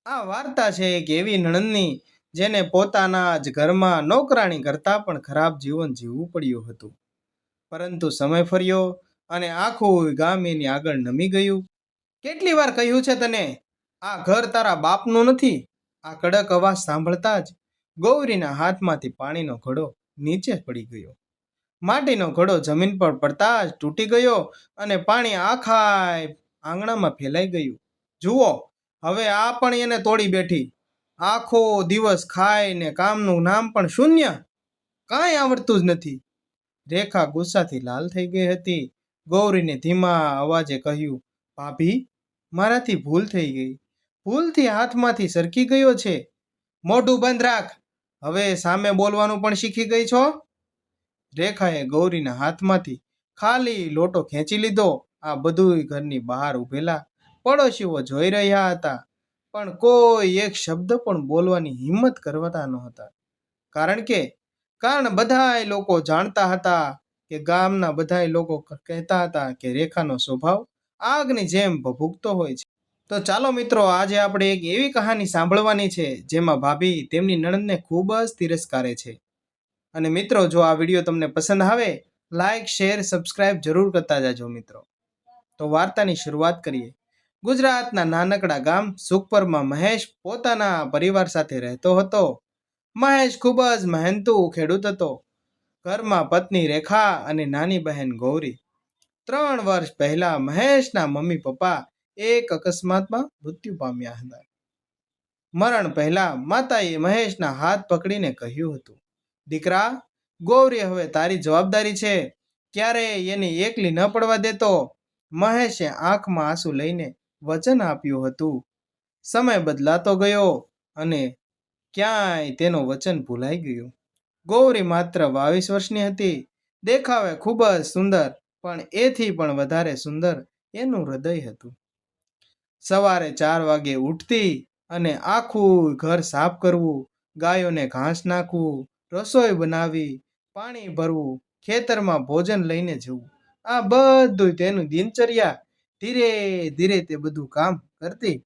આ વાર્તા છે એક એવી નણંદની જેને પોતાના જ ઘરમાં નોકરાણી કરતા પણ ખરાબ જીવન જીવવું પડ્યું હતું. પરંતુ સમય ફર્યો અને આખું ગામ એની આગળ નમી ગયું. કેટલી વાર કહ્યું છે તને, આ ઘર તારા બાપનું નથી? આ કડક અવાજ સાંભળતા જ ગૌરીના હાથમાંથી પાણીનો ઘડો નીચે પડી ગયો. માટીનો ઘડો જમીન પર પડતા જ તૂટી ગયો અને પાણી આખા આંગણામાં ફેલાઈ ગયું. જુઓ, હવે આ પણ એને તોડી બેઠી. આખો દિવસ ખાય ને કામનું નામ પણ શૂન્ય. કાંઈ આવડતું જ નથી. રેખા ગુસ્સાથી લાલ થઈ ગઈ હતી. ગૌરીને ધીમા અવાજે કહ્યું, ભાભી, મારાથી ભૂલ થઈ ગઈ. ભૂલથી હાથમાંથી સરકી ગયો છે. મોઢું બંધ રાખ. હવે સામે બોલવાનું પણ શીખી ગઈ છો? રેખાએ ગૌરીના હાથમાંથી ખાલી લોટો ખેંચી લીધો. આ બધું ઘરની બહાર ઉભેલા પડોશીઓ જોઈ રહ્યા હતા, પણ કોઈ એક શબ્દ પણ બોલવાની હિંમત કરતા નહોતા. કારણ બધાય લોકો જાણતા હતા કે ગામના બધાય લોકો કહેતા હતા કે રેખાનો સ્વભાવ આગની જેમ ભભૂકતો હોય છે. તો ચાલો મિત્રો, આજે આપણે એક એવી કહાની સાંભળવાની છે જેમાં ભાભી તેમની નણંદને ખૂબ જ તિરસ્કારે છે. અને મિત્રો, જો આ વિડીયો તમને પસંદ આવે, લાઈક, શેર, સબસ્ક્રાઇબ જરૂર કરતા જાજો મિત્રો. તો વાર્તાની શરૂઆત કરીએ. ગુજરાતના નાનકડા ગામ સુખપરમાં મહેશ પોતાના પરિવાર સાથે રહેતો હતો. મહેશ ખૂબ જ મહેનતુ ખેડૂત હતો. ઘરમાં પત્ની રેખા અને નાની બહેન ગૌરી. 3 વર્ષ પહેલા મહેશના મમ્મી પપ્પા એક અકસ્માતમાં મૃત્યુ પામ્યા હતા. મરણ પહેલા માતાએ મહેશના હાથ પકડીને કહ્યું હતું, દીકરા, ગૌરી હવે તારી જવાબદારી છે. ક્યારેય એની એકલી ન પડવા દેતો. મહેશે આંખમાં આંસુ લઈને વચન આપ્યું હતું. સમય બદલાતો ગયો અને ક્યાંય તેનું વચન ભૂલાઈ ગયું. ગૌરી માત્ર 22 વર્ષની હતી. દેખાવે ખૂબ જ સુંદર, પણ એથી પણ વધારે સુંદર એનું હૃદય હતું. સવારે 4 વાગે ઉઠતી અને આખું ઘર સાફ કરવું, ગાયોને ઘાસ નાખવું, રસોઈ બનાવવી, પાણી ભરવું, ખેતરમાં ભોજન લઈને જવું, આ બધું તેનું દિનચર્યા. ધીરે ધીરે તે બધું કામ કરતી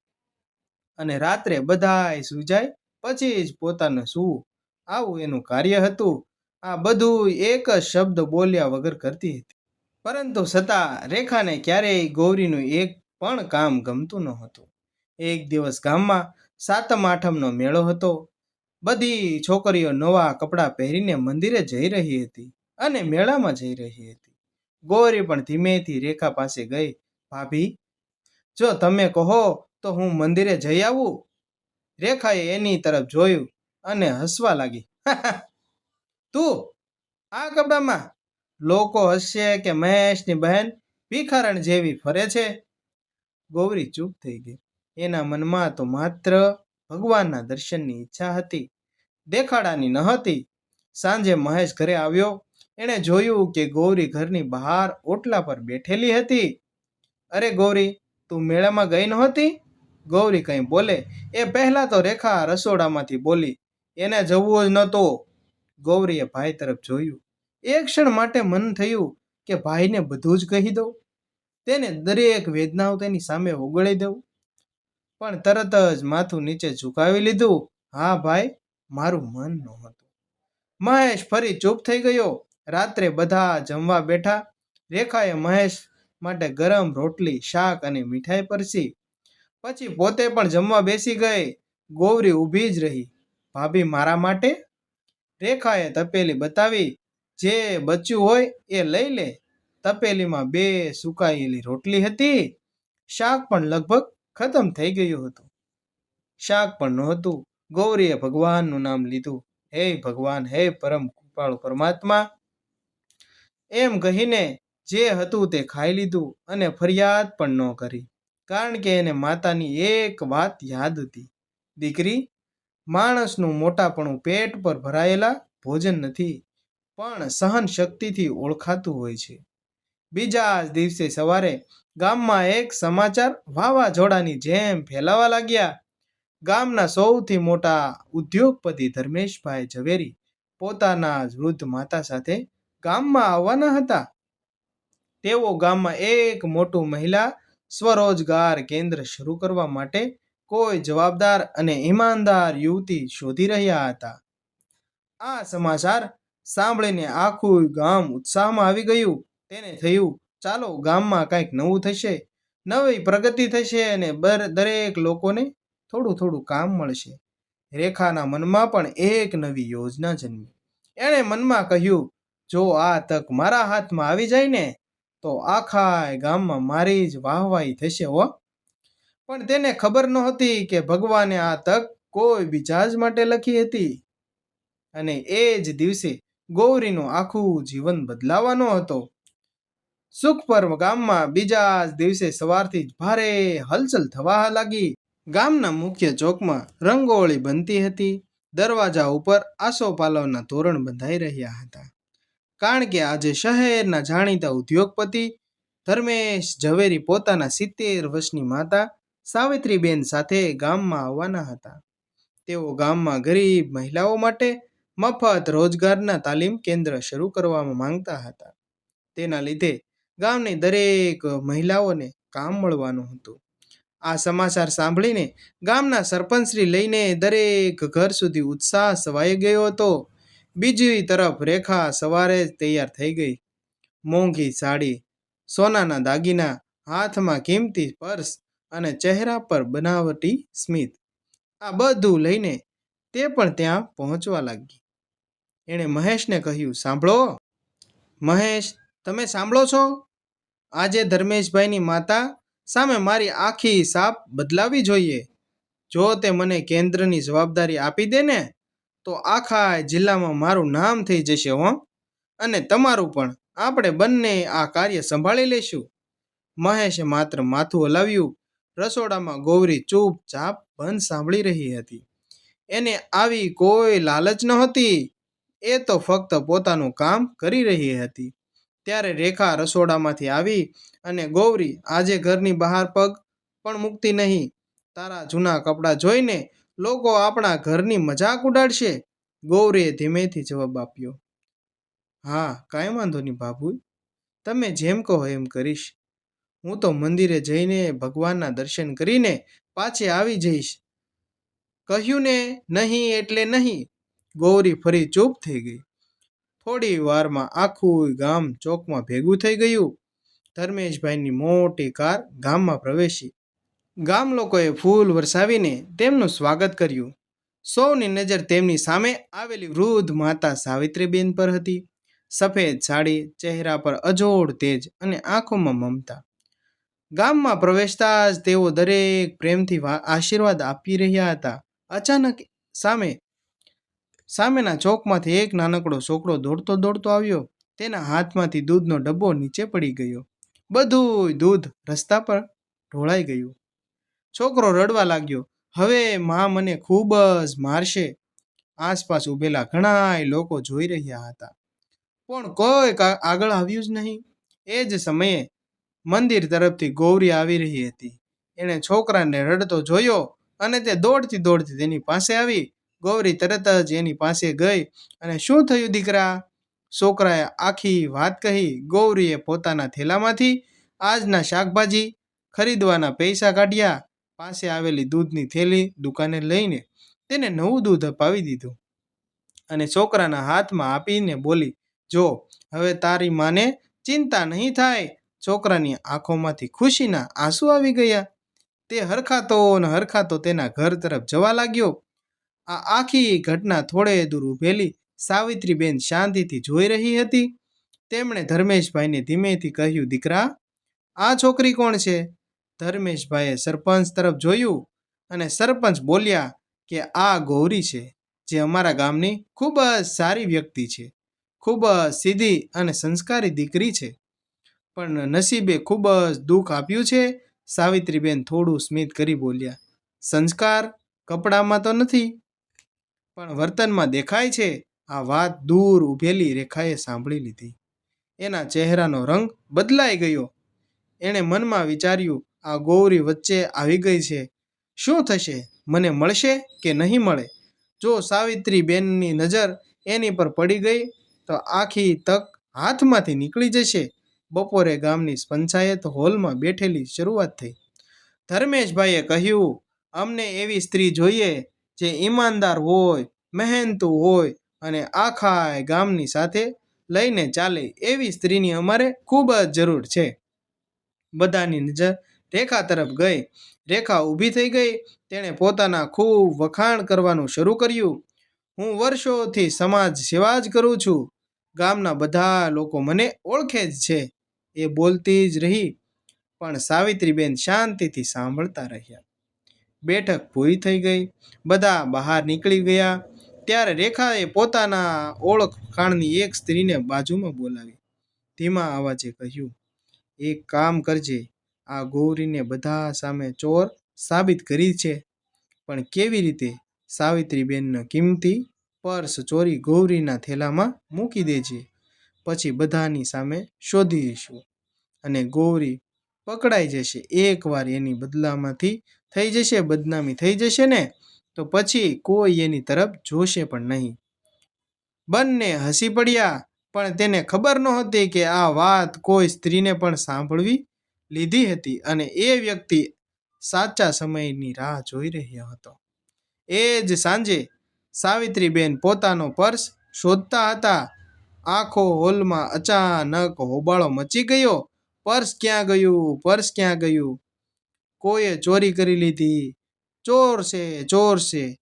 અને રાત્રે બધાય સૂઈ જાય પછી જ પોતાને સૂવું, આવું એનું કાર્ય હતું. આ બધું એક જ શબ્દ બોલ્યા વગર કરતી હતી. પરંતુ છતાં રેખાને ક્યારેય ગૌરીનું એક પણ કામ ગમતું ન હતું. એક દિવસ ગામમાં સાતમ આઠમનો મેળો હતો. બધી છોકરીઓ નવા કપડાં પહેરીને મંદિરે જઈ રહી હતી અને મેળામાં જઈ રહી હતી. ગૌરી પણ ધીમેથી રેખા પાસે ગઈ. ભાભી, જો તમે કહો તો હું મંદિરે જઈ આવું. રેખાએ એની તરફ જોયું અને હસવા લાગી. તું આ કપડામાં? લોકો હસશે કે મહેશની બહેન ભિખારણ જેવી ફરે છે? ગૌરી ચૂપ થઈ ગઈ. એના મનમાં તો માત્ર ભગવાનના દર્શનની ઈચ્છા હતી, દેખાડાની ન હતી. સાંજે મહેશ ઘરે આવ્યો. એણે જોયું કે ગૌરી ઘરની બહાર ઓટલા પર બેઠેલી હતી. અરે ગૌરી, તું મેળામાં ગઈ નહોતી? ગૌરી કંઈ બોલે એ પહેલા તો રેખા રસોડામાંથી બોલી, એને જવું જ નહોતું. ગૌરીએ ભાઈ તરફ જોયું. એક ક્ષણ માટે મન થયું કે ભાઈને બધું જ કહી દઉં, તેને દરેક વેદનાઓ તેની સામે ઓગળી દઉં, પણ તરત જ માથું નીચે ઝુકાવી લીધું. હા ભાઈ, મારું મન નહોતું. મહેશ ફરી ચૂપ થઈ ગયો. રાત્રે બધા જમવા બેઠા. રેખાએ મહેશ માટે ગરમ રોટલી, શાક અને મીઠાઈ પરસી. પછી પોતે પણ જમવા બેસી ગઈ. ગૌરી ઊભી જ રહી. ભાભી, મારા માટે? રેખાએ તપેલી બતાવી. જે બચ્યું હોય એ લઈ લે. તપેલીમાં 2 સુકાયેલી રોટલી હતી. શાક પણ લગભગ ખતમ થઈ ગયું હતું. શાક પણ નહોતું. ગૌરીએ ભગવાનનું નામ લીધું. હે ભગવાન, હે પરમ કૃપાળુ પરમાત્મા, એમ કહીને જે હતું તે ખાઈ લીધું અને ફરિયાદ પણ ન કરી. કારણ કે એને માતાની એક વાત યાદ હતી, દીકરી, માણસનું મોટાપણું પેટ પર ભરાયેલા ભોજન નથી, પણ સહન શક્તિથી ઓળખાતું હોય છે. બીજા જ દિવસે સવારે ગામમાં એક સમાચાર વાવાઝોડાની જેમ ફેલાવા લાગ્યા. ગામના સૌથી મોટા ઉદ્યોગપતિ ધર્મેશભાઈ ઝવેરી પોતાના જ વૃદ્ધ માતા સાથે ગામમાં આવવાના હતા. તેઓ ગામમાં એક મોટું મહિલા સ્વરોજગાર કેન્દ્ર શરૂ કરવા માટે કોઈ જવાબદાર અને ઈમાનદાર યુવતી શોધી રહ્યા હતા. આ સમાચાર સાંભળીને આખું ગામ ઉત્સાહમાં આવી ગયું. તેને થયું, ચાલો ગામમાં કંઈક નવું થશે, નવી પ્રગતિ થશે અને દરેક લોકોને થોડું થોડું કામ મળશે. રેખાના મનમાં પણ એક નવી યોજના જન્મી. એણે મનમાં કહ્યું, જો આ તક મારા હાથમાં આવી જાય ને તો આખા ગામમાં મારી જ વાહવાહી થશે હો. પણ તેને ખબર નહોતી કે ભગવાને આ તક કોઈ બીજા જ માટે લખી હતી. અને એ જ દિવસે ગૌરીનું આખું જીવન બદલાવાનો હતો. સુખપર ગામમાં બીજા જ દિવસે સવારથી જ ભારે હલચલ થવા લાગી. ગામના મુખ્ય ચોકમાં રંગોળી બનતી હતી. દરવાજા ઉપર આસોપાલવના તોરણ બંધાઈ રહ્યા હતા. કારણ કે આજે શહેરના જાણીતા ઉદ્યોગપતિ ધર્મેશ ઝવેરી પોતાના 70 વર્ષની માતા સાવિત્રીબેન સાથે ગામમાં આવવાના હતા. તેઓ ગામમાં ગરીબ મહિલાઓ માટે મફત રોજગારના તાલીમ કેન્દ્ર શરૂ કરવા માંગતા હતા. તેના લીધે ગામની દરેક મહિલાઓને કામ મળવાનું હતું. આ સમાચાર સાંભળીને ગામના સરપંચથી લઈને દરેક ઘર સુધી ઉત્સાહ છવાઈ ગયો હતો. બીજી તરફ રેખા સવારે જ તૈયાર થઈ ગઈ. મોંઘી સાડી, સોનાના દાગીના, હાથમાં કિંમતી પર્સ અને ચહેરા પર બનાવટી સ્મિત, આ બધું લઈને તે પણ ત્યાં પહોંચવા લાગી. એણે મહેશને કહ્યું, સાંભળો મહેશ, તમે સાંભળો છો? આજે ધર્મેશભાઈની માતા સામે મારી આખી સાપ બદલાવી જોઈએ. જો તે મને કેન્દ્રની જવાબદારી આપી દે ને તો આખા જિલ્લામાં મારું નામ થઈ જશે હો, અને તમારું પણ. આપણે બંને આ કાર્ય સંભાળી લઈશું. મહેશે માત્ર માથું હલાવ્યું. રસોડામાં ગૌરી ચૂપચાપ બંધ સાંભળી રહી હતી. એને આવી કોઈ લાલચ નહોતી. એ તો ફક્ત પોતાનું કામ કરી રહી હતી. ત્યારે રેખા રસોડામાંથી આવી અને, ગૌરી, આજે ઘરની બહાર પગ પણ મૂકતી નહીં. તારા જૂના કપડાં જોઈને લોકો આપણા ઘરની મજાક ઉડાડશે. ગૌરીએ ધીમેથી જવાબ આપ્યો, હા, કાંઈ વાંધો નહીં બાબુ, તમે જેમ કહો એમ કરીશ. હું તો મંદિરે જઈને ભગવાનના દર્શન કરીને પાછી આવી જઈશ. કહ્યું ને, નહીં એટલે નહીં. ગૌરી ફરી ચૂપ થઈ ગઈ. થોડી વારમાં આખું ગામ ચોકમાં ભેગું થઈ ગયું. ધર્મેશભાઈની મોટી કાર ગામમાં પ્રવેશી. ગામ લોકોએ ફૂલ વરસાવીને તેમનું સ્વાગત કર્યું. સૌની નજર તેમની સામે આવેલી વૃદ્ધ માતા સાવિત્રીબેન પર હતી. સફેદ સાડી, ચહેરા પર અજોડ તેજ અને આંખોમાં મમતા. ગામમાં પ્રવેશતા જ તેઓ દરેક પ્રેમથી આશીર્વાદ આપી રહ્યા હતા. અચાનક સામેના ચોકમાંથી એક નાનકડો છોકરો દોડતો દોડતો આવ્યો. તેના હાથમાંથી દૂધનો ડબ્બો નીચે પડી ગયો. બધું દૂધ રસ્તા પર ઢોળાઈ ગયું. છોકરો રડવા લાગ્યો, હવે માં મને ખૂબ જ મારશે. આસપાસ ઊભેલા ઘણા લોકો જોઈ રહ્યા હતા, પણ કોઈ આગળ આવ્યું જ નહીં. એ જ સમયે મંદિર તરફથી ગૌરી આવી રહી હતી. એણે છોકરાને રડતો જોયો અને તે દોડતી દોડતી તેની પાસે આવી. ગૌરી તરત જ એની પાસે ગઈ અને, શું થયું દીકરા? છોકરાએ આખી વાત કહી. ગૌરીએ પોતાના થેલામાંથી આજના શાકભાજી ખરીદવાના પૈસા કાઢ્યા. પાસે આવેલી દૂધની થેલી દુકાને લઈને તેને નવું દૂધ અપાવી દીધું અને છોકરાના હાથમાં આપીને બોલી, જો હવે તારી માને ચિંતા નહીં થાય. છોકરાની આંખોમાંથી ખુશીના આંસુ આવી ગયા. તે હરખાતો તેના ઘર તરફ જવા લાગ્યો. આ આખી ઘટના થોડે દૂર ઊભેલી સાવિત્રીબેન શાંતિથી જોઈ રહી હતી. તેમણે ધર્મેશભાઈને ધીમેથી કહ્યું, દીકરા, આ છોકરી કોણ છે? ધર્મેશભાઈએ સરપંચ તરફ જોયું અને સરપંચ બોલ્યા કે આ ગૌરી છે, જે અમારા ગામની ખૂબ જ સારી વ્યક્તિ છે. ખૂબ જ સીધી અને સંસ્કારી દીકરી છે, પણ નસીબે ખૂબ જ દુઃખ આપ્યું છે. સાવિત્રીબેન થોડું સ્મિત કરી બોલ્યા, સંસ્કાર કપડામાં તો નથી, પણ વર્તનમાં દેખાય છે. આ વાત દૂર ઊભેલી રેખાએ સાંભળી લીધી. એના ચહેરાનો રંગ બદલાઈ ગયો. એણે મનમાં વિચાર્યું, આ ગૌરી વચ્ચે આવી ગઈ છે. શું થશે? મને મળશે કે નહીં મળે? જો સાવિત્રીબેનની નજર એની પર પડી ગઈ તો આખી તક હાથમાંથી નીકળી જશે. બપોરે ગામની પંચાયત હોલમાં બેઠેલી શરૂઆત થઈ. ધર્મેશભાઈએ કહ્યું, અમને એવી સ્ત્રી જોઈએ જે ઈમાનદાર હોય, મહેનતુ હોય અને આખા ગામની સાથે લઈને ચાલે. એવી સ્ત્રીની અમારે ખૂબ જ જરૂર છે. બધાની નજર રેખા તરફ ગઈ. રેખા ઊભી થઈ ગઈ. તેણે પોતાના ખૂબ વખાણ કરવાનું શરૂ કર્યું. હું વર્ષોથી સમાજ સેવા જ કરું છું. ગામના બધા લોકો મને ઓળખે જ છે. એ બોલતી જ રહી, પણ સાવિત્રીબેન શાંતિથી સાંભળતા રહ્યા. બેઠક પૂરી થઈ ગઈ. બધા બહાર નીકળી ગયા. ત્યારે રેખાએ પોતાના ઓળખાણની એક સ્ત્રીને બાજુમાં બોલાવી ધીમા અવાજે કહ્યું, એક કામ કરજે, આ ગૌરીને બધા સામે ચોર સાબિત કરી છે. પણ કેવી રીતે? સાવિત્રીબેનનો કિંમતી પર્સ ચોરી ગૌરીના થેલામાં મૂકી દેજે. પછી બધાની સામે શોધીશું અને ગૌરી પકડાઈ જશે. એકવાર એની બદનામી થઈ જશે ને, તો પછી કોઈ એની તરફ જોશે પણ નહીં. બંને હસી પડ્યા, પણ તેને ખબર નહોતી કે આ વાત કોઈ સ્ત્રીને પણ સાંભળવી લીધી હતી અને એ વ્યક્તિ સાચા સમયની રાહ જોઈ રહ્યો હતો. એ જ સાંજે સાવિત્રીબેન પોતાનો પર્સ શોધતા હતા. આખો હોલમાં અચાનક હોબાળો મચી ગયો. પર્સ ક્યાં ગયું? પર્સ ક્યાં ગયું? કોઈએ ચોરી કરી લીધી. ચોર છે, ચોર છે.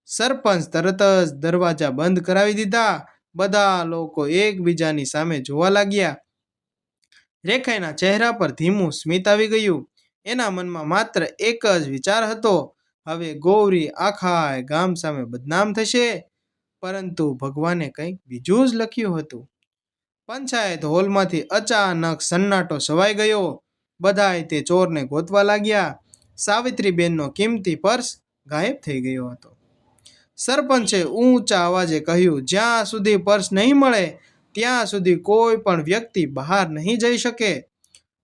સરપંચ તરત જ દરવાજા બંધ કરાવી દીધા. બધા લોકો એકબીજાની સામે જોવા લાગ્યા. રેખાના ચહેરા પર ધીમું સ્મિત આવી ગયું. એના મનમાં માત્ર એક જ વિચાર હતો, હવે ગૌરી આખા ગામ સામે બદનામ થશે. પરંતુ ભગવાને કંઈક બીજું જ લખ્યું હતું. પંચાયત હોલમાંથી અચાનક સન્નાટો છવાઈ ગયો. બધાએ તે ચોરને ગોતવા લાગ્યા. સાવિત્રીબેનનો કિંમતી પર્સ ગાયબ થઈ ગયો હતો. સરપંચે ઊંચા અવાજે કહ્યું, જ્યાં સુધી પર્સ નહીં મળે ત્યાં સુધી કોઈ પણ વ્યક્તિ બહાર નહીં જઈ શકે.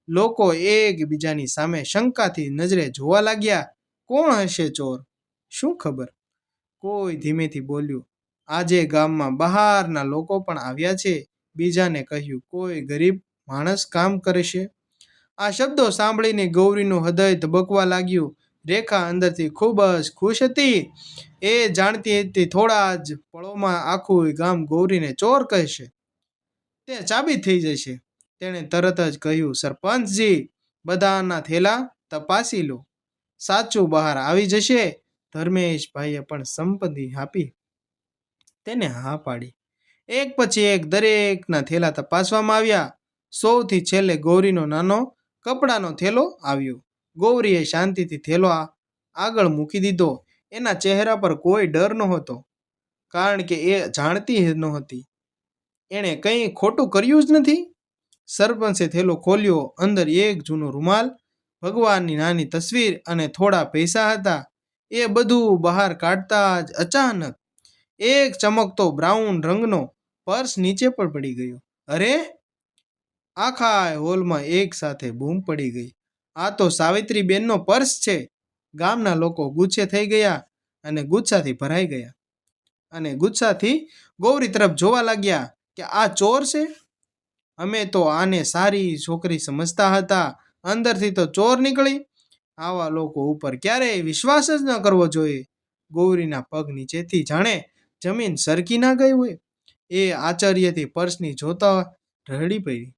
લોકો એકબીજાની સામે શંકાથી નજરે જોવા લાગ્યા. કોણ હશે ચોર? શું ખબર? કોઈ ધીમેથી બોલ્યું, આજે ગામમાં બહારના લોકો પણ આવ્યા છે. બીજાને કહ્યું, કોઈ ગરીબ માણસ કામ કરશે. આ શબ્દો સાંભળીને ગૌરીનું હૃદય ધબકવા લાગ્યું. રેખા અંદરથી ખૂબ જ ખુશ હતી. એ જાણતી હતી થોડા જ પળોમાં આખું ગામ ગૌરીને ચોર કહેશે. તે સાબિત થઈ જશે. તેણે તરત જ કહ્યું, સરપંચજી, બધાના થેલા તપાસી લો. સાચું બહાર આવી જશે. ધર્મેશભાઈએ પણ સંમતિ આપી. તેને હા પાડી. એક પછી એક દરેકના થેલા તપાસવામાં આવ્યા. સૌથી છેલ્લે ગૌરીનો નાનો કપડાનો થેલો આવ્યો. ગૌરીએ શાંતિથી થેલો આગળ મૂકી દીધો. એના ચહેરા પર કોઈ ડર નહોતો, કારણ કે એ જાણતી નહોતી એણે કંઈ ખોટું કર્યું જ નથી. સરપંચે થેલો ખોલ્યો. અંદર એક જૂનો રૂમાલ, ભગવાનની નાની તસવીર અને થોડા પૈસા હતા. એ બધું બહાર કાઢતા જ અચાનક એક ચમકતો બ્રાઉન રંગનો પર્સ નીચે પર પડી ગયો. અરે! આખા હોલમાં એક સાથે બૂમ પડી ગઈ. આ તો સાવિત્રીબેનનો પર્સ છે. ગામના લોકો ગુસ્સે થઈ ગયા અને ગુસ્સાથી ગૌરી તરફ જોવા લાગ્યા કે આ ચોર છે. અમે તો આને સારી છોકરી સમજતા હતા, અંદરથી તો ચોર નીકળી. આવા લોકો ઉપર ક્યારેય વિશ્વાસ જ ન કરવો જોઈએ. ગૌરીના પગ નીચેથી જાણે જમીન સરકી ના ગઈ હોય. એ આશ્ચર્યથી પર્સની જોતા રડી પડી.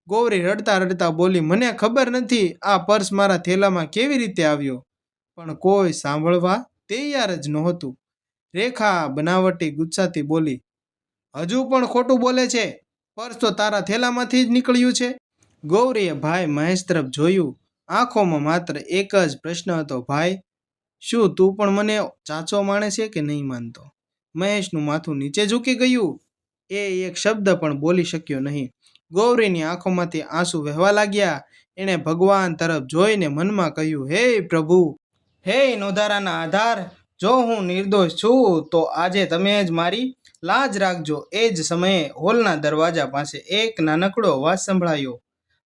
ગૌરી રડતા રડતા બોલી, મને ખબર નથી આ પર્સ મારા થેલામાં કેવી રીતે આવ્યો. પણ કોઈ સાંભળવા તૈયાર જ નહોતું. રેખા બનાવટી ગુસ્સાથી બોલી, હજુ પણ ખોટું બોલે છે. પર્સ તો તારા થેલામાંથી જ નીકળ્યું છે. ગૌરીએ ભાઈ મહેશ તરફ જોયું. આંખોમાં માત્ર એક જ પ્રશ્ન હતો, ભાઈ, શું તું પણ મને ચાચો માને છે કે નહીં માનતો? મહેશનું માથું નીચે ઝૂકી ગયું. એ એક શબ્દ પણ બોલી શક્યો નહીં. ગૌરીની આંખોમાંથી આંસુ વહેવા લાગ્યા. એણે ભગવાન તરફ જોઈને મનમાં કહ્યું, હે પ્રભુ, હે નોધારાના આધાર, જો હું નિર્દોષ છું તો આજે તમે જ મારી લાજ રાખજો. એ જ સમયે હોલના દરવાજા પાસે એક નાનકડો અવાજ સંભળાયો,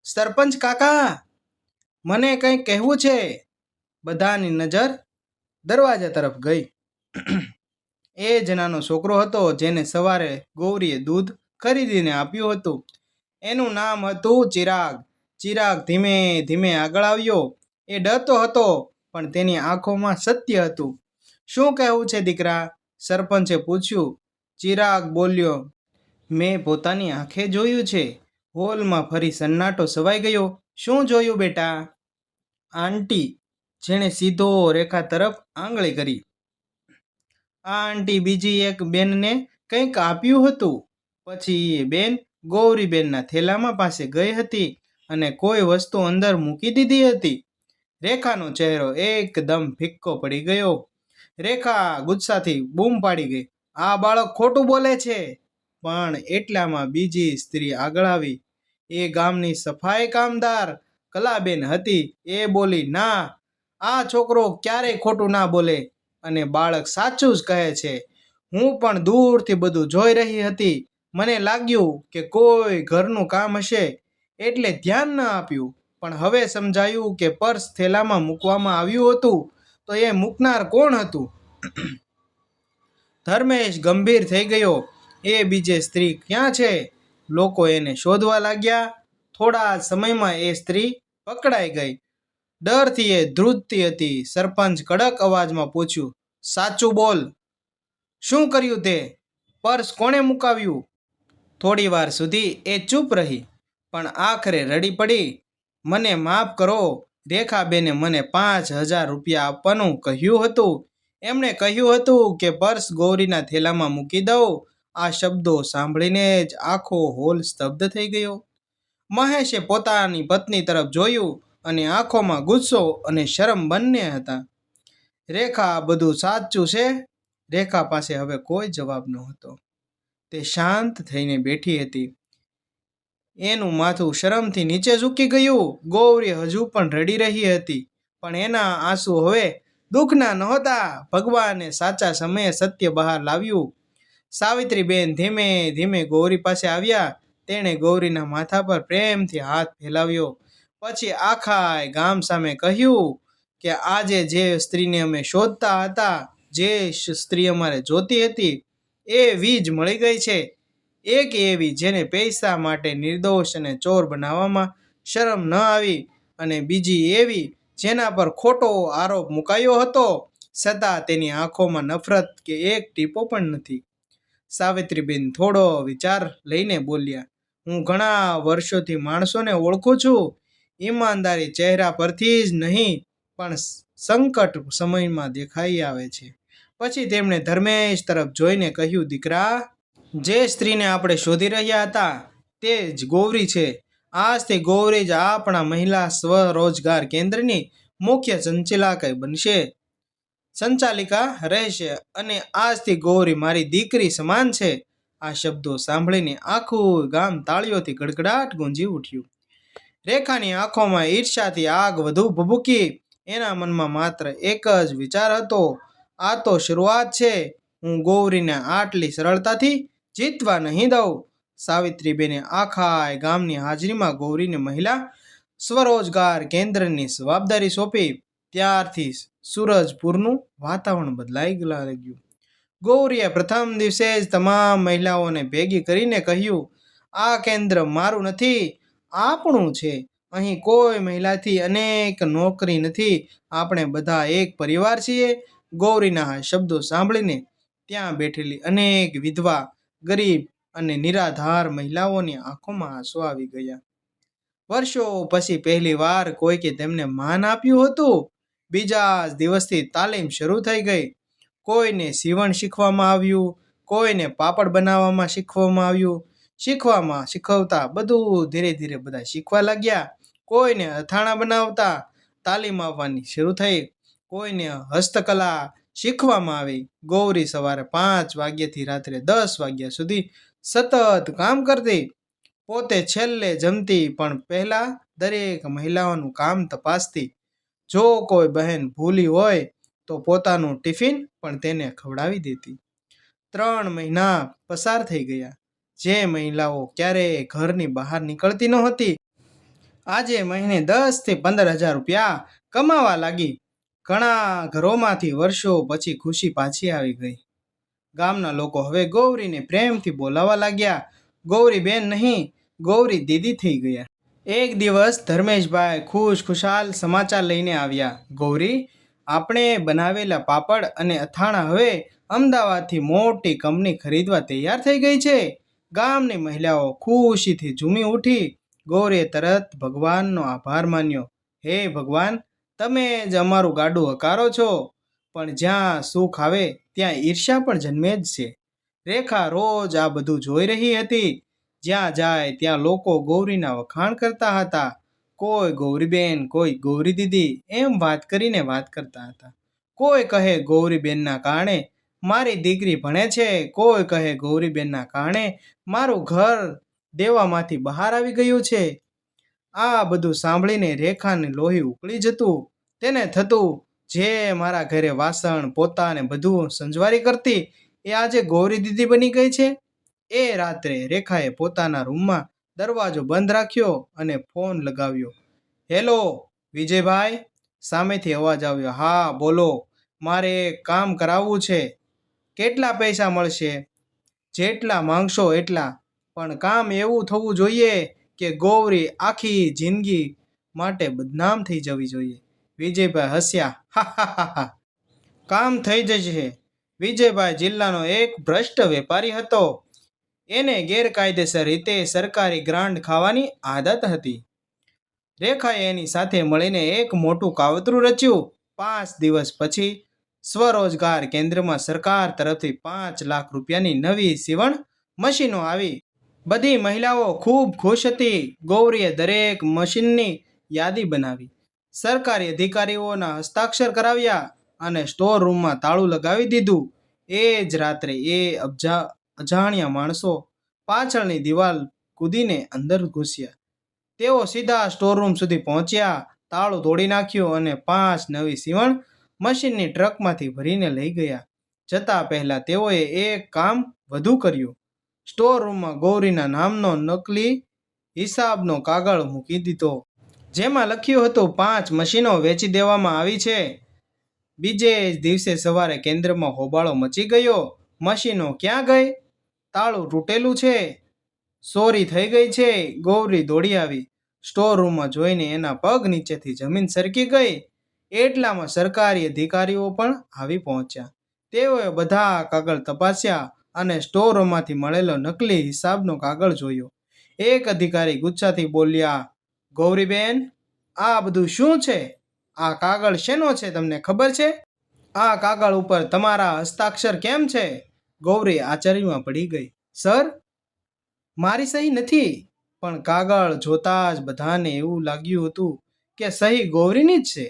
સરપંચ કાકા, મને કંઈક કહેવું છે. બધાની નજર દરવાજા તરફ ગઈ. એ જ નાનો છોકરો હતો જેને સવારે ગૌરીએ દૂધ ખરીદીને આપ્યું હતું. એનું નામ હતું ચિરાગ. ચિરાગ ધીમે ધીમે આગળ આવ્યો. એ ડરતો હતો, પણ તેની આંખોમાં સત્ય હતું. શું કહેવું છે દીકરા? સરપંચે પૂછ્યું. ચિરાગ બોલ્યો. મેં પોતાની આંખે જોયું છે. હોલમાં ફરી સન્નાટો છવાઈ ગયો. શું જોયું બેટા? આંટી, જેણે સીધો રેખા તરફ આંગળી કરી. આ આંટી બીજી એક બેનને કંઈક આપ્યું હતું. પછી એ બેન ગૌરીબેનના થેલામાં પાસે ગઈ હતી અને કોઈ વસ્તુ અંદર મૂકી દીધી હતી. રેખાનો ચહેરો એકદમ ફિક્કો પડી ગયો. રેખા ગુસ્સાથી બૂમ પાડી ગઈ. આ બાળક ખોટું બોલે છે. પણ એટલામાં બીજી સ્ત્રી આગળ આવી. એ ગામની સફાઈ કામદાર કલાબેન હતી. એ બોલી, ના, આ છોકરો ક્યારેય ખોટું ના બોલે અને બાળક સાચું જ કહે છે. હું પણ દૂરથી બધું જોઈ રહી હતી. મને લાગ્યું કે કોઈ ઘરનું કામ હશે એટલે ધ્યાન ન આપ્યું. પણ હવે સમજાયું કે પર્સ થેલામાં મૂકવામાં આવ્યું હતું તો એ મૂકનાર કોણ હતું? ધર્મેશ ગંભીર થઈ ગયો. એ બીજે સ્ત્રી ક્યાં છે? લોકો એને શોધવા લાગ્યા. થોડા સમયમાં એ સ્ત્રી પકડાઈ ગઈ. ડરથી એ ધ્રુજતી હતી. સરપંચ કડક અવાજમાં પૂછ્યું, સાચું બોલ, શું કર્યું તે? પર્સ કોણે મુકાવ્યું? થોડી વાર સુધી એ ચૂપ રહી, પણ આખરે રડી પડી. મને માફ કરો, રેખાબેને મને 5,000 રૂપિયા આપવાનું કહ્યું હતું. એમણે કહ્યું હતું કે પર્સ ગૌરીના થેલામાં મૂકી દઉં. આ શબ્દો સાંભળીને જ આખો હોલ સ્તબ્ધ થઈ ગયો. મહેશે પોતાની પત્ની તરફ જોયું અને આંખોમાં ગુસ્સો અને શરમ બંને હતા. રેખા, બધું સાચું છે? રેખા પાસે હવે કોઈ જવાબ નહોતો. તે શાંત થઈને બેઠી હતી. એનું માથું શરમથી નીચે ઝૂકી ગયું. ગૌરી હજુ પણ રડી રહી હતી, પણ એના આંસુ હવે દુઃખના નહોતા. ભગવાને સાચા સમયે સત્ય બહાર લાવ્યું. સાવિત્રીબેન ધીમે ધીમે ગૌરી પાસે આવ્યા. તેણે ગૌરીના માથા પર પ્રેમથી હાથ ફેલાવ્યો. પછી આખા ગામ સામે કહ્યું કે આજે જે સ્ત્રીને અમે શોધતા હતા, જે સ્ત્રી અમારે જોતી હતી, એ વીજ મળી ગઈ છે. એક એવી જેને પૈસા માટે નિર્દોષ અને ચોર બનાવવામાં શરમ ન આવી, અને બીજી એવી જેના પર ખોટો આરોપ મુકાયો હતો છતાં તેની આંખોમાં નફરત કે એક ટીપો પણ નથી. સાવિત્રીબેન થોડો વિચાર લઈને બોલ્યા, હું ઘણા વર્ષોથી માણસોને ઓળખું છું. ઈમાનદારી ચહેરા પરથી જ નહીં પણ સંકટ સમયમાં દેખાઈ આવે છે. પછી તેમણે ધર્મેશ તરફ જોઈને કહ્યું, દીકરા, જે સ્ત્રીને આપણે શોધી રહ્યા હતા તે જ ગૌરી છે. આજથી ગૌરી જ આપણા મહિલા સ્વરોજગાર કેન્દ્રની મુખ્ય સંચાલિકા રહેશે અને આજથી ગૌરી મારી દીકરી સમાન છે. આ શબ્દો સાંભળીને આખું ગામ તાળીઓથી ગડગડાટ ગુંજી ઉઠ્યું. રેખાની આંખોમાં ઈર્ષ્યાથી આગ વધુ ભભૂકી. એના મનમાં માત્ર એક જ વિચાર હતો, આ તો શરૂઆત છે. હું ગૌરીને આટલી સરળતાથી જીતવા નહીં દઉં. સાવિત્રીબેને આખા ગામની હાજરીમાં ગૌરીને મહિલા સ્વરોજગાર કેન્દ્રની જવાબદારી સોંપી. ત્યારથી સૂરજપુરનું વાતાવરણ બદલાઈ લાગ્યું. ગૌરીએ પ્રથમ દિવસે જ તમામ મહિલાઓને ભેગી કરીને કહ્યું, આ કેન્દ્ર મારું નથી, આપણું છે. અહીં કોઈ મહિલાથી અનેક નોકરી નથી. આપણે બધા એક પરિવાર છીએ. ગૌરીના આ શબ્દો સાંભળીને ત્યાં બેઠેલી અનેક વિધવા, ગરીબ અને નિરાધાર મહિલાઓની આંખોમાં આંસુ આવી ગયા. વર્ષો પછી પહેલી વાર કોઈકે તેમને માન આપ્યું હતું. બીજા જ દિવસથી તાલીમ શરૂ થઈ ગઈ. કોઈને સીવણ શીખવામાં આવ્યું, કોઈને પાપડ બનાવવામાં શીખવામાં આવ્યું. શીખવતા બધું ધીરે ધીરે બધા શીખવા લાગ્યા. કોઈને અથાણા બનાવતા તાલીમ આવવાની શરૂ થઈ. કોઈને હસ્તકલા શીખવામાં આવી. ગૌરી સવારે 5 વાગ્યાથી રાત્રે 10 વાગ્યા સુધી સતત કામ કરતી. પોતે છેલ્લે જમતી, પણ પહેલા દરેક મહિલાઓનું કામ તપાસતી. જો કોઈ બહેન ભૂલી હોય તો પોતાનું ટિફિન પણ તેને ખવડાવી દેતી. 3 મહિના પસાર થઈ ગયા. જે મહિલાઓ ક્યારેય ઘરની બહાર નીકળતી નહોતી, આજે મહિને 10 થી 15,000 રૂપિયા કમાવા લાગી. ઘણા ઘરોમાંથી વર્ષો પછી ખુશી પાછી આવી ગઈ. ગામના લોકો હવે ગૌરીને પ્રેમથી બોલાવવા લાગ્યા. ગૌરી બેન નહીં, ગૌરી દીદી થઈ ગયા. એક દિવસ ધર્મેશભાઈ ખુશાલ સમાચાર લઈને આવ્યા. ગૌરી, આપણે બનાવેલા પાપડ અને અથાણા હવે અમદાવાદથી મોટી કંપની ખરીદવા તૈયાર થઈ ગઈ છે. ગામની મહિલાઓ ખુશીથી ઝૂમી ઉઠી. ગૌરીએ તરત ભગવાનનો આભાર માન્યો. હે ભગવાન, તમે જ અમારું ગાડું હકારો છો. પણ જ્યાં સુખ આવે ત્યાં ઈર્ષ્યા પણ જન્મે જ છે. રેખા રોજ આ બધું જોઈ રહી હતી. જ્યાં જાય ત્યાં લોકો ગૌરીના વખાણ કરતા હતા. કોઈ ગૌરીબેન, કોઈ ગૌરી દીદી એમ વાત કરીને વાત કરતા હતા. કોઈ કહે ગૌરીબેનના કારણે મારી દીકરી ભણે છે, કોઈ કહે ગૌરીબેનના કારણે મારું ઘર દેવામાંથી બહાર આવી ગયું છે. આ બધું સાંભળીને રેખાને લોહી ઉકળી જતું. તેને થતું, જે મારા ઘરે વાસણ, પોતા ને બધું સંજવારી કરતી, એ આજે ગૌરી દીદી બની ગઈ છે. એ રાત્રે રેખાએ પોતાના રૂમમાં દરવાજો બંધ રાખ્યો અને ફોન લગાવ્યો. હેલો વિજયભાઈ, સામેથી અવાજ આવ્યો. હા બોલો, મારે એક કામ કરાવવું છે. કેટલા પૈસા મળશે? જેટલા માંગશો એટલા, પણ કામ એવું થવું જોઈએ કે ગૌરી આખી જિંદગી માટે બદનામ થઈ જવી જોઈએ. વિજયભાઈ હસ્યા. હા હા હા હા, કામ થઈ જશે. વિજયભાઈ જિલ્લાનો એક ભ્રષ્ટ વેપારી હતો. એને ગેરકાયદેસર રીતે સરકારી ગ્રાન્ટ ખાવાની આદત હતી. રેખાએ એની સાથે મળીને એક મોટું કાવતરું રચ્યું. 5 દિવસ પછી સ્વરોજગાર કેન્દ્રમાં સરકાર તરફથી 5 લાખ રૂપિયાની નવી સીવણ મશીનો આવી. બધી મહિલાઓ ખૂબ ખુશ હતી. ગૌરીએ દરેક મશીનની યાદી બનાવી, સરકારી અધિકારીઓના હસ્તાક્ષર કરાવ્યા અને સ્ટોર રૂમમાં તાળું લગાવી દીધું. એ જ રાત્રે એ અજાણ્યા માણસો પાછળની દિવાલ કૂદીને અંદર ઘૂસ્યા. તેઓ સીધા સ્ટોરરૂમ સુધી પહોંચ્યા, તાળું તોડી નાખ્યું અને 5 નવી સીવણ મશીનની ટ્રકમાંથી ભરીને લઈ ગયા. જતા પહેલા તેઓએ એક કામ વધુ કર્યું. સ્ટોર રૂમમાં ગૌરીના નામનો નકલી હિસાબનો કાગળ મૂકી દીધો, જેમાં લખ્યું હતું 5 મશીનો વેચી દેવામાં આવી છે. બીજે જ દિવસે સવારે કેન્દ્રમાં હોબાળો મચી ગયો. મશીનો ક્યાં ગઈ? તાળું તૂટેલું છે, ચોરી થઈ ગઈ છે. ગૌરી દોડી આવી. સ્ટોર રૂમમાં જોઈને એના પગ નીચેથી જમીન સરકી ગઈ. એટલામાં સરકારી અધિકારીઓ પણ આવી પહોંચ્યા. તેઓએ બધા કાગળ તપાસ્યા અને સ્ટોર રૂમમાંથી મળેલો નકલી હિસાબનો કાગળ જોયો. એક અધિકારી ગુસ્સાથી બોલ્યા, ગૌરીબેન, આ બધું શું છે? આ કાગળ શેનો છે તમને ખબર છે? આ કાગળ ઉપર તમારા હસ્તાક્ષર કેમ છે? ગૌરી આશ્ચર્યમાં પડી ગઈ. સર, મારી સહી નથી. પણ કાગળ જોતા જ બધાને એવું લાગ્યું હતું કે સહી ગૌરીની જ છે.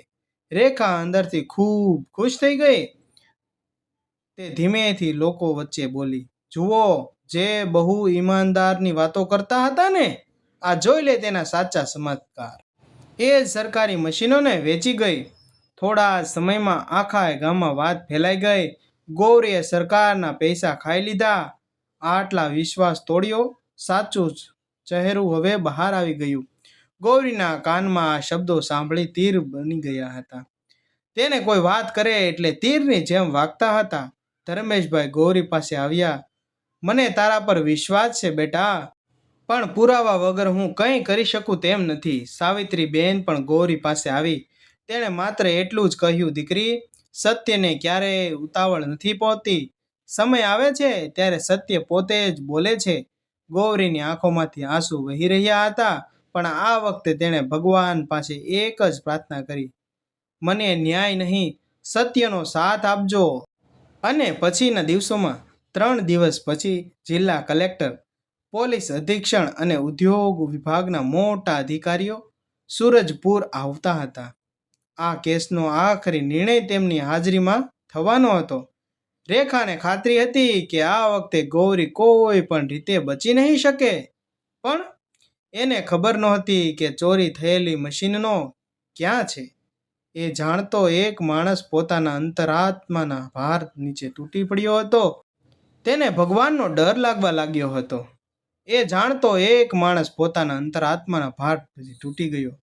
રેખા અંદરથી ખૂબ ખુશ થઈ ગઈ. તે ધીમેથી લોકો વચ્ચે બોલી, જુઓ, જે બહુ ઈમાનદારની વાતો કરતા હતા ને, આ જોઈ લે તેના સાચા ચમત્કાર. એ જ સરકારી મશીનોને વેચી ગઈ. થોડા સમયમાં આખા ગામમાં વાત ફેલાઈ ગઈ. ગૌરીએ સરકારના પૈસા ખાઈ લીધા. આટલા વિશ્વાસ તોડ્યો. સાચું ચહેરું હવે બહાર આવી ગયું. ગૌરીના કાનમાં આ શબ્દો સાંભળી તીર બની ગયા હતા. તેને કોઈ વાત કરે એટલે તીરની જેમ વાગતા હતા. ધર્મેશભાઈ ગૌરી પાસે આવ્યા. મને તારા પર વિશ્વાસ છે બેટા, પણ પુરાવા વગર હું કંઈ કરી શકું તેમ નથી. સાવિત્રીબેન પણ ગૌરી પાસે આવી. તેણે માત્ર એટલું જ કહ્યું, દીકરી, સત્યને ક્યારેય ઉતાવળ નથી પહોંચતી. સમય આવે છે ત્યારે સત્ય પોતે જ બોલે છે. ગૌરીની આંખોમાંથી આંસુ વહી રહ્યા હતા, પણ આ વખતે તેણે ભગવાન પાસે એક જ પ્રાર્થના કરી, મને ન્યાય નહીં, સત્યનો સાથ આપજો. અને પછીના દિવસોમાં 3 દિવસ પછી જિલ્લા કલેક્ટર, પોલીસ અધિક્ષક અને ઉદ્યોગ વિભાગના મોટા અધિકારીઓ સુરજપુર આવતા હતા. આ કેસનો આખરી નિર્ણય તેમની હાજરીમાં થવાનો હતો. રેખાને ખાતરી હતી કે આ વખતે ગૌરી કોઈ પણ રીતે બચી નહીં શકે. પણ એને ખબર નહોતી કે ચોરી થયેલી મશીનનો ક્યાં છે. એ જાણતો એક માણસ પોતાના અંતરાત્માના ભાર નીચે તૂટી પડ્યો હતો. તેને ભગવાનનો ડર લાગવા લાગ્યો હતો. એ જાણતો એક માણસ પોતાના અંતરાત્માના ભાર તૂટી ગયો.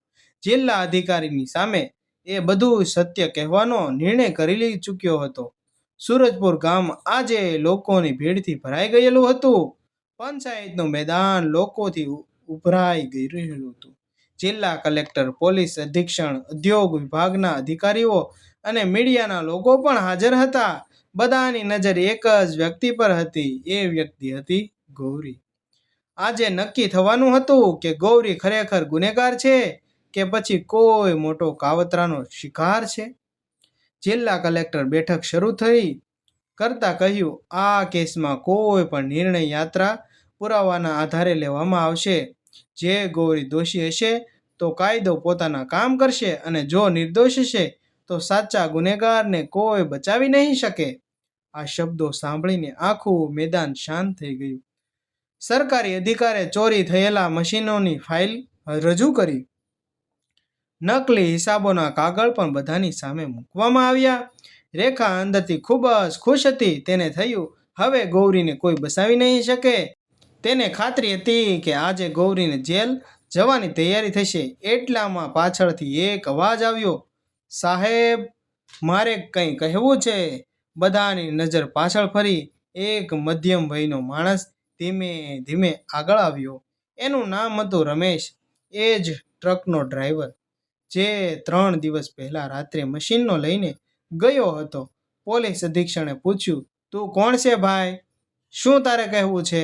જિલ્લા અધિકારીની સામે એ બધું સત્ય કહેવાનો નિર્ણય કરી ચૂક્યો હતો. સુરજપુર ગામ આજે લોકોની ભીડથી ભરાઈ ગયેલું હતું. પંચાયતનું મેદાન લોકોથી ઉભરાઈ રહ્યું હતું. જિલ્લા કલેક્ટર, પોલીસ અધિક્ષક, ઉદ્યોગ વિભાગના અધિકારીઓ અને મીડિયાના લોકો પણ હાજર હતા. બધાની નજર એક જ વ્યક્તિ પર હતી. એ વ્યક્તિ હતી ગૌરી. આજે નક્કી થવાનું હતું કે ગૌરી ખરેખર ગુનેગાર છે કે પછી કોઈ મોટો કાવતરાનો શિકાર છે. જિલ્લા કલેક્ટર બેઠક શરૂ થઈ કરતા કહ્યું, આ કેસમાં કોઈ પણ નિર્ણય યાત્રા પુરાવાના આધારે લેવામાં આવશે. જે ગૌરી દોષી હશે તો કાયદો પોતાના કામ કરશે અને જો નિર્દોષ હશે તો સાચા ગુનેગારને કોઈ બચાવી નહીં શકે. આ શબ્દો સાંભળીને આખું મેદાન શાંત થઈ ગયું. સરકારી અધિકારીએ ચોરી થયેલા મશીનોની ફાઇલ રજૂ કરી. નકલી હિસાબોના કાગળ પણ બધાની સામે મૂકવામાં આવ્યા. રેખા અંદરથી ખૂબ જ ખુશ હતી. તેને થયું, હવે ગૌરીને કોઈ બચાવી નહીં શકે. તેને ખાતરી હતી કે આજે ગૌરીને જેલ જવાની તૈયારી થશે. એટલામાં પાછળથી એક અવાજ આવ્યો, સાહેબ, મારે કંઈ કહેવું છે. બધાની નજર પાછળ ફરી. એક મધ્યમ વયનો માણસ ધીમે ધીમે આગળ આવ્યો. એનું નામ હતું રમેશ. એ જ ટ્રકનો ડ્રાઈવર જે 3 દિવસ પહેલા રાત્રે મશીનનો લઈને ગયો હતો. પોલીસ અધિક્ષકે પૂછ્યું, તું કોણ છે ભાઈ? શું તારે કહેવું છે?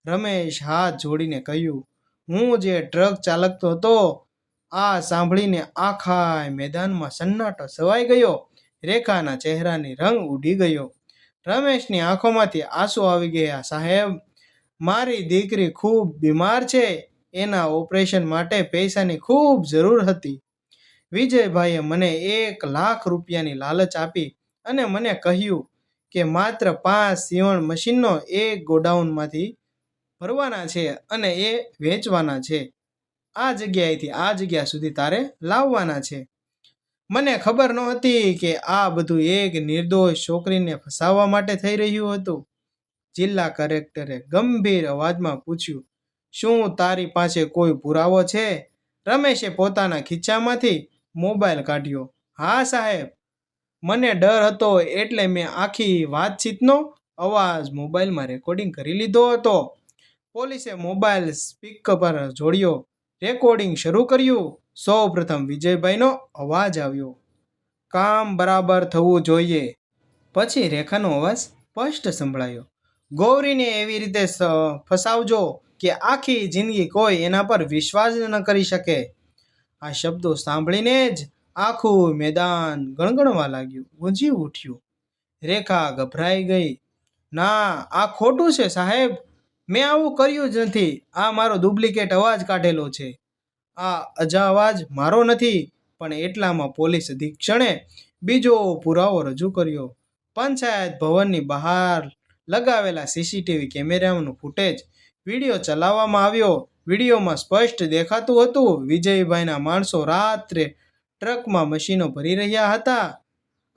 રમેશ હાથ જોડીને કહ્યું, હું જે ટ્રક ચાલકતો હતો. આ સાંભળીને આખા મેદાનમાં સન્નાટો છવાઈ ગયો. રેખાના ચહેરાની રંગ ઉડી ગયો. રમેશની આંખોમાંથી આંસુ આવી ગયા. સાહેબ, મારી દીકરી ખૂબ બીમાર છે. એના ઓપરેશન માટે પૈસાની ખૂબ જરૂર હતી. વિજયભાઈએ મને 1 લાખ રૂપિયાની લાલચ આપી અને મને કહ્યું કે માત્ર 5 સીવણ મશીનો એક ગોડાઉનમાંથી ભરવાના છે અને એ વેચવાના છે. આ જગ્યાએથી આ જગ્યા સુધી તારે લાવવાના છે. મને ખબર નહોતી કે આ બધું એક નિર્દોષ છોકરીને ફસાવવા માટે થઈ રહ્યું હતું. જિલ્લા કલેક્ટરે ગંભીર અવાજમાં પૂછ્યું, શું તારી પાસે કોઈ પુરાવો છે? રમેશે પોતાના ખીચામાંથી મોબાઈલ કાઢ્યો. હા સાહેબ, મને ડર હતો એટલે મેં આખી વાતચીતનો અવાજ મોબાઈલમાં રેકોર્ડિંગ કરી લીધો હતો. પોલીસે મોબાઈલ સ્પીકર પર જોડ્યો. રેકોર્ડિંગ શરૂ કર્યું. સૌપ્રથમ વિજયભાઈનો અવાજ આવ્યો, કામ બરાબર થવું જોઈએ. પછી રેખાનો અવાજ સ્પષ્ટ સંભળાયો, ગૌરીને એવી રીતે ફસાવજો કે આખી જિંદગી કોઈ એના પર વિશ્વાસ ન કરી શકે. આ શબ્દો સાંભળીને જ આખું મેદાન ગણગણવા લાગ્યું, ગુંજી ઉઠ્યું. રેખા ગભરાઈ ગઈ. ના, આ ખોટું છે સાહેબ. મેં આવું કર્યું જ નથી. આ મારો ડુપ્લિકેટ અવાજ કાઢેલો છે. આ અવાજ મારો નથી. પણ એટલામાં પોલીસ અધિક્ષકે બીજો પુરાવો રજૂ કર્યો. પંચાયત ભવનની બહાર લગાવેલા સીસીટીવી કેમેરાનું ફૂટેજ વિડીયો ચલાવવામાં આવ્યો. વિડીયોમાં સ્પષ્ટ દેખાતું હતું, વિજયભાઈના માણસો રાત્રે ટ્રકમાં મશીનો ભરી રહ્યા હતા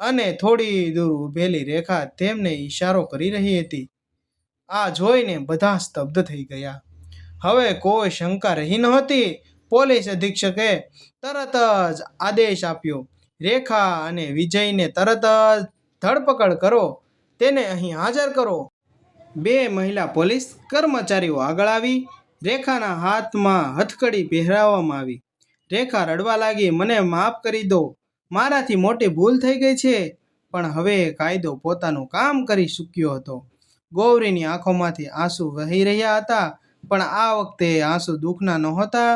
અને થોડી દૂર ઊભેલી રેખા તેમને ઈશારો કરી રહી હતી. આ જોઈને બધા સ્તબ્ધ થઈ ગયા. હવે કોઈ શંકા રહી નહોતી. પોલીસ અધિક્ષકે તરત જ આદેશ આપ્યો, રેખા અને વિજયને તરત જ ધરપકડ કરો. તેને અહીં હાજર કરો. 2 મહિલા પોલીસ કર્મચારીઓ આગળ આવી. રેખાના હાથમાં હથકડી પહેરાવવામાં આવી. રેખા રડવા લાગી, મને માફ કરી દો. મારાથી મોટી ભૂલ થઈ ગઈ છે. પણ હવે કાયદો પોતાનું કામ કરી ચૂક્યો હતો. ગૌરીની આંખોમાંથી આંસુ વહી રહ્યા હતા, પણ આ વખતે આંસુ દુઃખના નહોતા,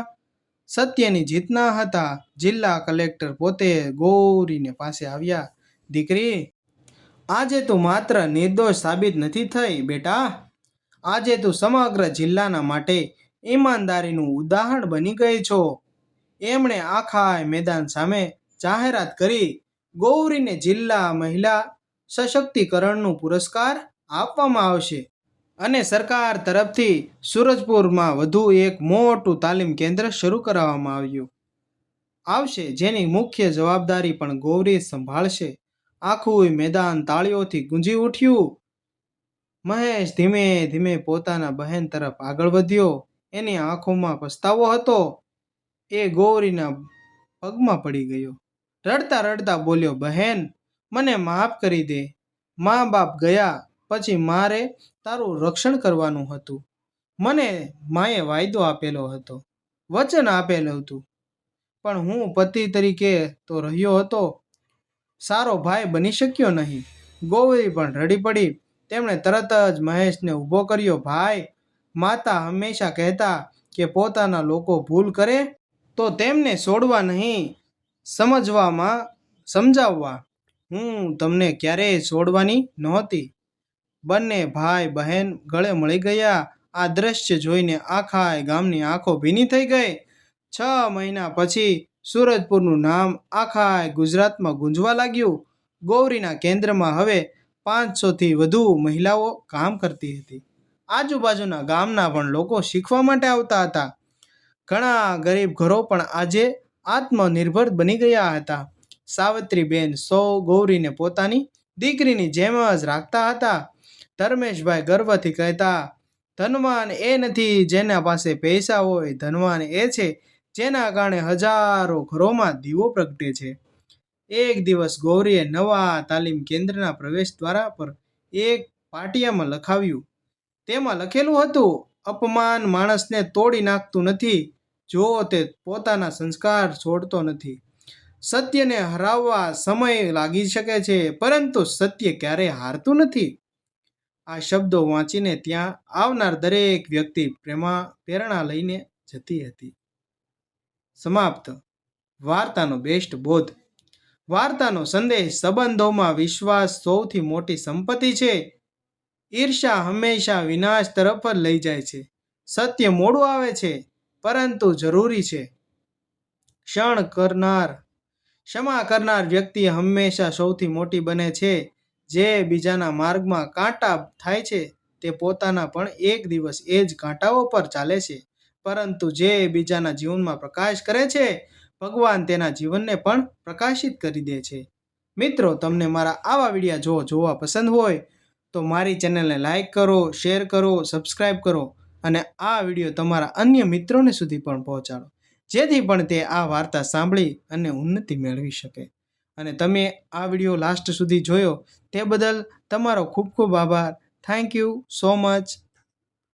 સત્યની જીતના હતા. જિલ્લા કલેક્ટર પોતે ગૌરીને પાસે આવ્યા. દીકરી, આજે તું માત્ર નિર્દોષ સાબિત નથી થઈ બેટા. આજે તું સમગ્ર જિલ્લાના માટે ઈમાનદારીનું ઉદાહરણ બની ગઈ છો. એમણે આખા મેદાન સામે જાહેરાત કરી, ગૌરીને જિલ્લા મહિલા સશક્તિકરણનું પુરસ્કાર આપવામાં આવશે અને સરકાર તરફથી સુરજપુરમાં વધુ એક મોટું તાલીમ કેન્દ્ર શરૂ કરવામાં આવશે, જેની મુખ્ય જવાબદારી પણ ગૌરી સંભાળશે. આખું મેદાન તાળીઓથી ગુંજી ઉઠ્યું. મહેશ ધીમે ધીમે પોતાના બહેન તરફ આગળ વધ્યો. એની આંખોમાં પસ્તાવો હતો. એ ગૌરીના પગમાં પડી ગયો. રડતા રડતા બોલ્યો, બહેન, મને માફ કરી દે. મા બાપ ગયા પછી મારે તારું રક્ષણ કરવાનું હતું. મને માએ વાયદો આપેલો હતો, વચન આપેલું હતું, પણ હું પતિ તરીકે તો રહ્યો હતો, સારો ભાઈ બની શક્યો નહીં. ગૌરી પણ રડી પડી. તેમણે તરત જ મહેશને ઊભો કર્યો. ભાઈ, માતા હંમેશા કહેતા કે પોતાના લોકો ભૂલ કરે તો તેમને છોડવા નહીં, સમજાવવા. હું તમને ક્યારેય છોડવાની નહોતી. બંને ભાઈ બહેન ગળે મળી ગયા. આ દ્રશ્ય જોઈને આખા ગામની આંખો ભીની થઈ ગઈ. 6 મહિના પછી સુરજપુરનું નામ આખા ગુજરાતમાં ગુંજવા લાગ્યું. ગૌરીના કેન્દ્રમાં હવે 500થી વધુ મહિલાઓ કામ કરતી હતી. આજુબાજુના ગામના પણ લોકો શીખવા માટે આવતા હતા. ઘણા ગરીબ ઘરો પણ આજે આત્મનિર્ભર બની ગયા હતા. સાવિત્રીબેન સૌ ગૌરીને પોતાની દીકરીની જેમ જ રાખતા હતા. ધર્મેશભાઈ ગર્વથી કહેતા, ધનવાન એ નથી જેના પાસે પૈસા હોય, ધનવાન એ છે જેના કારણે હજારો ઘરોમાં દીવો પ્રગટે છે. એક દિવસ ગૌરીએ નવા તાલીમ કેન્દ્રના પ્રવેશ દ્વાર પર એક પાટિયામાં લખાવ્યું. તેમાં લખેલું હતું, અપમાન માણસને તોડી નાખતું નથી જો તે પોતાના સંસ્કાર છોડતો નથી. સત્યને હરાવવા સમય લાગી શકે છે, પરંતુ સત્ય ક્યારેય હારતું નથી. આ શબ્દો વાંચીને ત્યાં આવનાર દરેક વ્યક્તિ પ્રેરણા લઈને જતી હતી. સમાપ્ત. વાર્તાનો બેસ્ટ બોધ. વાર્તાનો સંદેશ: સંબંધોમાં વિશ્વાસ સૌથી મોટી સંપત્તિ છે. ઈર્ષા હંમેશા વિનાશ તરફ જ લઈ જાય છે. સત્ય મોડું આવે છે, પરંતુ જરૂરી છે. ક્ષમા કરનાર વ્યક્તિ હંમેશા સૌથી મોટી બને છે. જે બીજાના માર્ગમાં કાંટા થાય છે તે પોતાના પણ એક દિવસ એ જ કાંટાઓ પર ચાલે છે. પરંતુ જે બીજાના જીવનમાં પ્રકાશ કરે છે, ભગવાન તેના જીવનને પણ પ્રકાશિત કરી દે છે. મિત્રો, તમને મારા આવા વિડીયો જોવા પસંદ હોય તો મારી ચેનલને લાઈક કરો, શેર કરો, સબસ્ક્રાઈબ કરો અને આ વિડીયો તમારા અન્ય મિત્રોને સુધી પણ પહોંચાડો, જેથી પણ તે આ વાર્તા સાંભળી અને ઉન્નતિ મેળવી શકે. અને તમે આ વિડીયો લાસ્ટ સુધી જોયો તે બદલ તમારો ખૂબ ખૂબ આભાર. Thank you so much.